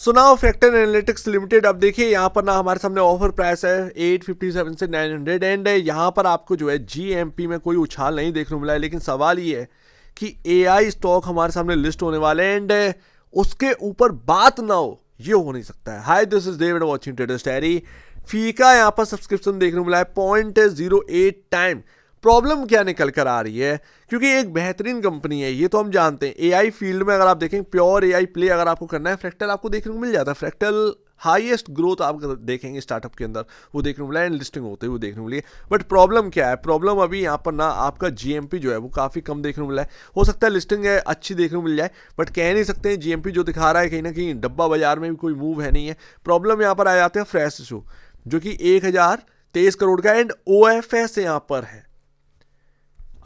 So now fractal analytics limited, अब देखिए यहाँ पर ना हमारे सामने ऑफर प्राइस है 857 से 900 एंड यहाँ पर आपको जो है जीएमपी में कोई उछाल नहीं देखने को मिला है। लेकिन सवाल ये है कि एआई स्टॉक हमारे सामने लिस्ट होने वाले हैं एंड उसके ऊपर बात ना हो, ये हो नहीं सकता है। Hi, this is David watching Traders Diary. फीका यहाँ पर सब्सक्रिप्शन देखने को मिला है 0.08 टाइम। प्रॉब्लम क्या निकल कर आ रही है, क्योंकि एक बेहतरीन कंपनी है, ये तो हम जानते हैं। एआई फील्ड में अगर आप देखें, प्योर एआई प्ले अगर आपको करना है, फ्रैक्टल आपको देखने को मिल जाता है। फ्रैक्टल हाईएस्ट ग्रोथ आप देखेंगे स्टार्टअप के अंदर, वो देखने को मिला है, लिस्टिंग होते हुए देखने को मिली है। बट प्रॉब्लम क्या है, प्रॉब्लम अभी यहाँ पर ना आपका जीएमपी जो है वो काफ़ी कम देखने को मिला है। हो सकता है लिस्टिंग है अच्छी देखने को मिल जाए, बट कह नहीं सकते हैं। जीएमपी जो दिखा रहा है कहीं ना कहीं डब्बा बाजार में भी कोई मूव है नहीं है। प्रॉब्लम यहाँ पर आ जाते हैं फ्रेश इशू, जो कि 1023 करोड़ का एंड ओएफएस यहाँ पर है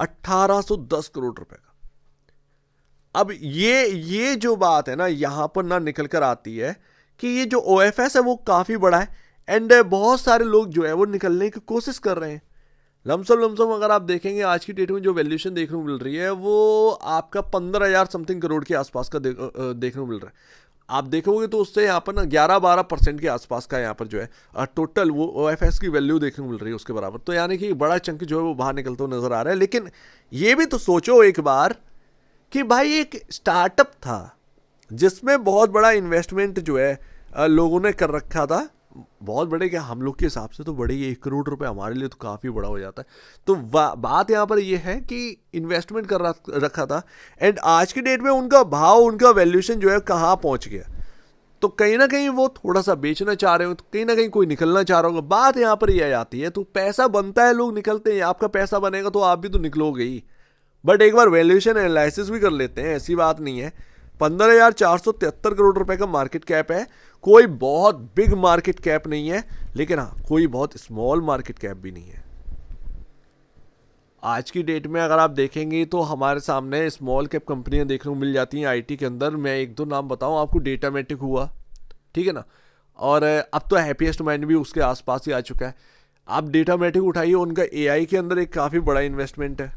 1810 करोड़ रुपए का। अब ये जो बात है ना यहां पर ना निकल कर आती है कि ये जो ओएफएस है वो काफी बड़ा है एंड बहुत सारे लोग जो है वो निकलने की कोशिश कर रहे हैं। लमसम अगर आप देखेंगे आज की डेट में जो वैल्यूएशन देखने को मिल रही है वो आपका 15,000 समथिंग करोड़ के आसपास का देखने को मिल रहा है। आप देखोगे तो उससे यहाँ पर ना 11-12% के आसपास का यहाँ पर जो है टोटल वो ओएफएस की वैल्यू देखने को मिल रही है उसके बराबर। तो यानी कि बड़ा चंक जो है वो बाहर निकलता हुआ नजर आ रहा है। लेकिन ये भी तो सोचो एक बार कि भाई एक स्टार्टअप था जिसमें बहुत बड़ा इन्वेस्टमेंट जो है लोगों ने कर रखा था। बहुत बड़े क्या, हम लोग के हिसाब से तो बड़े, ये 1 करोड़ रुपए हमारे लिए तो काफ़ी बड़ा हो जाता है। तो बात यहाँ पर ये है कि इन्वेस्टमेंट कर रखा था एंड आज की डेट में उनका भाव, उनका वैल्यूएशन जो है कहाँ पहुँच गया। तो कहीं ना कहीं वो थोड़ा सा बेचना चाह रहे हो, तो कहीं ना कहीं कोई निकलना चाह रहा होगा। बात यहाँ पर ये आ जाती है, तो पैसा बनता है, लोग निकलते हैं। आपका पैसा बनेगा तो आप भी तो निकलोगे ही। बट एक बार वैल्यूएशन एनालिसिस भी कर लेते हैं, ऐसी बात नहीं है। 15,473 करोड़ रुपए का मार्केट कैप है। कोई बहुत बिग मार्केट कैप नहीं है, लेकिन हाँ कोई बहुत स्मॉल मार्केट कैप भी नहीं है। आज की डेट में अगर आप देखेंगे तो हमारे सामने स्मॉल कैप कंपनियां देखने को मिल जाती हैं आईटी के अंदर। मैं एक दो नाम बताऊं आपको, डेटामेटिक हुआ, ठीक है ना, और अब तो हैप्पीएस्ट माइंड भी उसके आसपास ही आ चुका है। आप डेटामेटिक उठाइए, उनका एआई के अंदर एक काफ़ी बड़ा इन्वेस्टमेंट है,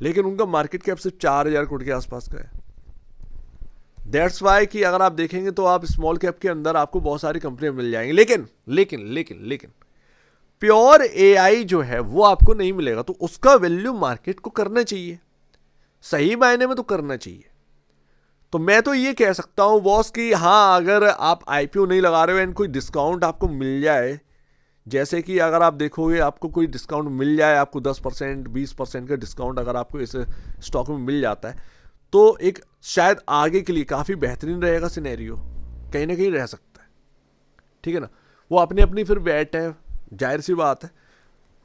लेकिन उनका मार्केट कैप सिर्फ 4,000 करोड़ के आसपास का है। दैट्स वाई कि अगर आप देखेंगे तो आप स्मॉल कैप के अंदर आपको बहुत सारी कंपनियां मिल जाएंगी, लेकिन प्योर एआई जो है वो आपको नहीं मिलेगा। तो उसका वैल्यू मार्केट को करना चाहिए, सही मायने में तो करना चाहिए। तो मैं तो ये कह सकता हूं बॉस कि हाँ, अगर आप आईपीओ नहीं लगा रहे हो एंड कोई डिस्काउंट आपको मिल जाए, जैसे कि अगर आप देखोगे आपको कोई डिस्काउंट मिल जाए, आपको 10% 20% का डिस्काउंट अगर आपको इस स्टॉक में मिल जाता है, तो एक शायद आगे के लिए काफ़ी बेहतरीन रहेगा सिनेरियो, कहीं ना कहीं रह सकता है, ठीक है ना। वो अपनी अपनी फिर बैट है, जाहिर सी बात है।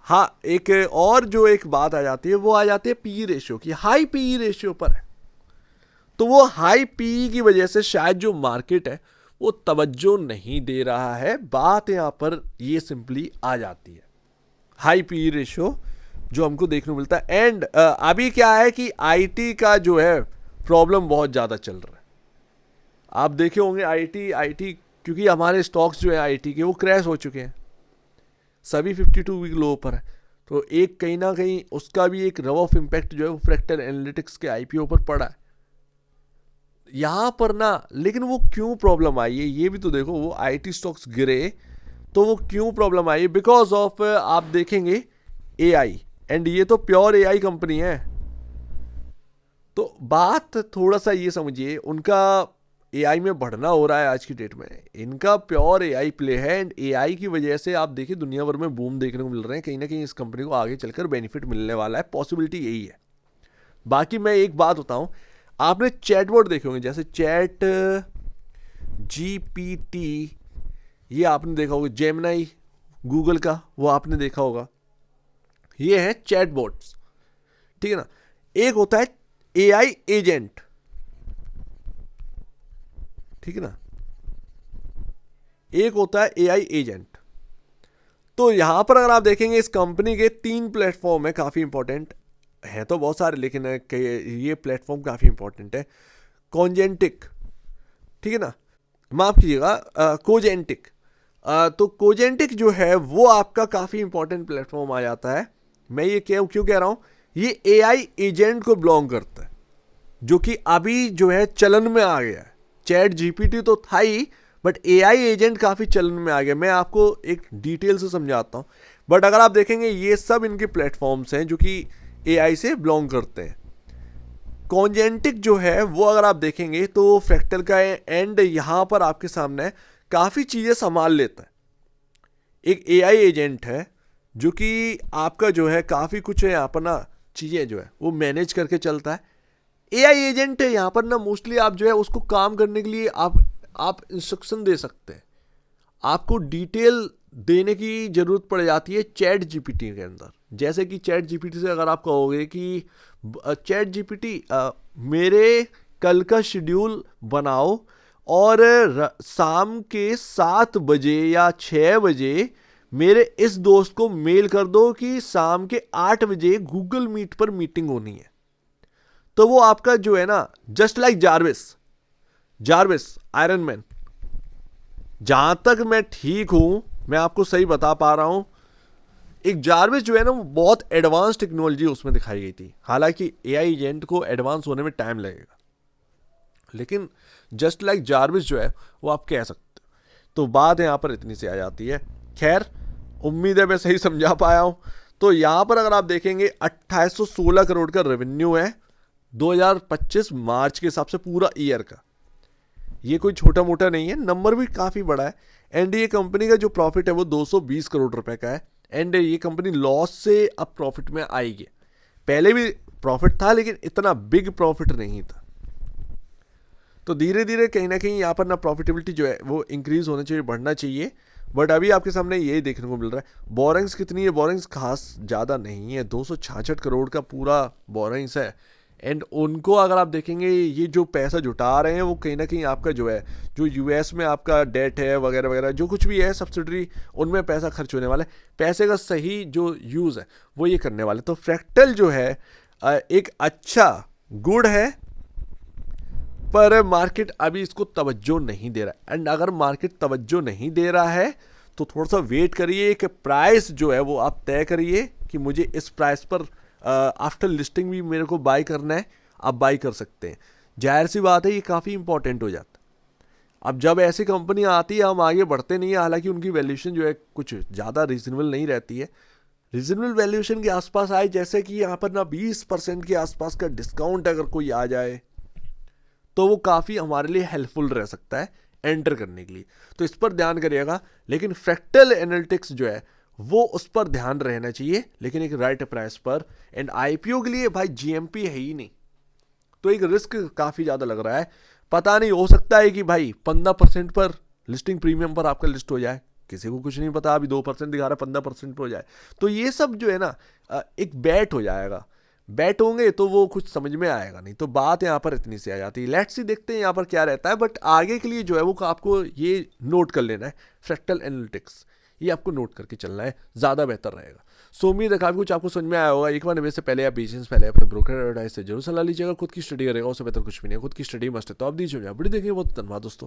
हाँ, एक और जो एक बात आ जाती है वो आ जाती है पी रेशियो की। हाई पी रेशियो पर है, तो वो हाई पी की वजह से शायद जो मार्केट है वो तवज्जो नहीं दे रहा है। बात यहाँ पर ये सिंपली आ जाती है, हाई पी रेशियो जो हमको देखने को मिलता है। एंड अभी क्या है कि आईटी का जो है प्रॉब्लम बहुत ज़्यादा चल रहा है। आप देखे होंगे आईटी क्योंकि हमारे स्टॉक्स जो है आईटी के वो क्रैश हो चुके हैं, सभी 52 वीक लो पर है। तो एक कहीं ना कहीं उसका भी एक रव ऑफ इम्पैक्ट जो है वो फ्रैक्टल एनालिटिक्स के आईपीओ पर पड़ा है यहाँ पर ना। लेकिन वो क्यों प्रॉब्लम आई है ये भी तो देखो, वो आईटी स्टॉक्स गिरे तो वो क्यों प्रॉब्लम आई है, बिकॉज ऑफ आप देखेंगे एआई, एंड ये तो प्योर एआई कंपनी है। तो बात थोड़ा सा ये समझिए, उनका एआई में बढ़ना हो रहा है आज की डेट में, इनका प्योर एआई प्ले है एंड एआई की वजह से आप देखिए दुनिया भर में बूम देखने को मिल रहे हैं। कहीं ना कहीं इस कंपनी को आगे चलकर बेनिफिट मिलने वाला है, पॉसिबिलिटी यही है। बाकी मैं एक बात बताऊं, आपने चैटबॉट देखे होंगे, जैसे चैट जीपीटी, ये आपने देखा होगा, जेमिनी गूगल का, वो आपने देखा होगा। ये है चैटबॉट्स, ठीक है ना। एक होता है एआई एजेंट, ठीक है ना, एक होता है एआई एजेंट। तो यहां पर अगर आप देखेंगे इस कंपनी के 3 प्लेटफॉर्म है, काफी इंपॉर्टेंट है, तो बहुत सारे, लेकिन ये प्लेटफॉर्म काफी इंपॉर्टेंट है। कॉन्जेंटिक, ठीक है ना, माफ कीजिएगा, कोजेंटिक। तो कोजेंटिक जो है वो आपका काफी इंपॉर्टेंट प्लेटफॉर्म आ जाता है। मैं ये क्यों कह रहा हूं, ये एआई एजेंट को बिलोंग करता है, जो कि अभी जो है चलन में आ गया है। चैट जीपीटी तो था ही, बट एआई एजेंट काफ़ी चलन में आ गया। मैं आपको एक डिटेल से समझाता हूँ। बट अगर आप देखेंगे ये सब इनके प्लेटफॉर्म्स हैं जो कि एआई से बिलोंग करते हैं। कॉन्जेंटिक जो है वो अगर आप देखेंगे तो फ्रैक्टल का एंड यहाँ पर आपके सामने काफ़ी चीज़ें संभाल लेता है। एक एआई एजेंट है जो कि आपका जो है काफ़ी कुछ है अपना चीज़ें जो है वो मैनेज करके चलता है। एआई एजेंट है यहाँ पर ना, मोस्टली आप जो है उसको काम करने के लिए आप इंस्ट्रक्शन दे सकते हैं। आपको डिटेल देने की ज़रूरत पड़ जाती है चैट जीपीटी के अंदर। जैसे कि चैट जीपीटी से अगर आप कहोगे कि चैट जीपीटी मेरे कल का शेड्यूल बनाओ और शाम के 7 बजे या 6 बजे मेरे इस दोस्त को मेल कर दो कि शाम के 8 बजे गूगल मीट पर मीटिंग होनी है, तो वो आपका जो है ना, just like Jarvis iron man. जहां तक मैं ठीक हूं, मैं आपको सही बता पा रहा हूं, एक जारविस जो है ना वो बहुत एडवांस टेक्नोलॉजी उसमें दिखाई गई थी। हालांकि एआई एजेंट को एडवांस होने में टाइम लगेगा, लेकिन जस्ट लाइक जारविस जो है वो आप कह सकते हो। तो बात यहाँ पर इतनी सी आ जाती है। खैर, उम्मीद है मैं सही समझा पाया हूँ। तो यहाँ पर अगर आप देखेंगे 2816 करोड़ का रेवेन्यू है 2025 मार्च के हिसाब से पूरा ईयर का। ये कोई छोटा मोटा नहीं है, नंबर भी काफ़ी बड़ा है। एंड ये कंपनी का जो प्रॉफिट है वो 220 करोड़ रुपए का है। एंड ये कंपनी लॉस से अब प्रॉफिट में आएगी। पहले भी प्रॉफिट था लेकिन इतना बिग प्रॉफिट नहीं था। तो धीरे धीरे कहीं ना कहीं यहाँ पर ना प्रॉफिटेबिलिटी जो है वो इंक्रीज होना चाहिए, बढ़ना चाहिए। बट अभी आपके सामने यही देखने को मिल रहा है। बोरिंग्स कितनी है? बोरिंग्स खास ज़्यादा नहीं है, 266 करोड़ का पूरा बोरिंग्स है। एंड उनको अगर आप देखेंगे ये जो पैसा जुटा रहे हैं वो कहीं ना कहीं आपका जो है, जो यूएस में आपका डेट है वगैरह वगैरह जो कुछ भी है सब्सिडरी, उनमें पैसा खर्च होने वाला है। पैसे का सही जो यूज़ है वो ये करने वाले। तो फ्रैक्टल जो है एक अच्छा गुड है, पर मार्केट अभी इसको तवज्जो नहीं दे रहा है। एंड अगर मार्केट तवज्जो नहीं दे रहा है तो थोड़ा सा वेट करिए कि प्राइस जो है वो आप तय करिए कि मुझे इस प्राइस पर आफ्टर लिस्टिंग भी मेरे को बाई करना है, आप बाई कर सकते हैं। जाहिर सी बात है ये काफ़ी इंपॉर्टेंट हो जाता है। अब जब ऐसी कंपनी आती है हम आगे बढ़ते नहीं है। हालांकि उनकी वैल्यूएशन जो है कुछ ज़्यादा रीजनेबल नहीं रहती है। रीजनेबल वैल्यूएशन के आसपास आए, जैसे कि यहाँ पर ना 20% के आसपास का डिस्काउंट अगर कोई आ जाए तो वो काफ़ी हमारे लिए हेल्पफुल रह सकता है एंटर करने के लिए। तो इस पर ध्यान करिएगा। लेकिन फ्रैक्टल एनालिटिक्स जो है वो उस पर ध्यान रहना चाहिए, लेकिन एक राइट प्राइस पर। एंड आईपीओ के लिए भाई जीएमपी है ही नहीं, तो एक रिस्क काफ़ी ज़्यादा लग रहा है। पता नहीं, हो सकता है कि भाई 15% पर लिस्टिंग प्रीमियम पर आपका लिस्ट हो जाए, किसी को कुछ नहीं पता। अभी 2% दिखा रहा है, 15% पर हो जाए तो ये सब जो है ना एक बैट हो जाएगा। बैट होंगे तो वो कुछ समझ में आएगा नहीं। तो बात यहाँ पर इतनी सी आ जाती है। लेट्स सी, देखते हैं यहाँ पर क्या रहता है। बट आगे के लिए जो है वो आपको ये नोट कर लेना है, फ्रैक्टल एनालिटिक्स ये आपको नोट करके चलना है, ज़्यादा बेहतर रहेगा। सो उम्मीद है काफ़ी कुछ आपको समझ में आया होगा। एक बार निवेश से पहले या बिजनेस पहले अपने ब्रोकर एडवाइस से जरूर सलाह लीजिएगा। खुद की स्टडी करेगा, उससे बेहतर कुछ भी नहीं है। खुद की स्टडी मस्ट है तो आप दीजिए। बड़ी देखिए, बहुत धन्यवाद दोस्तों।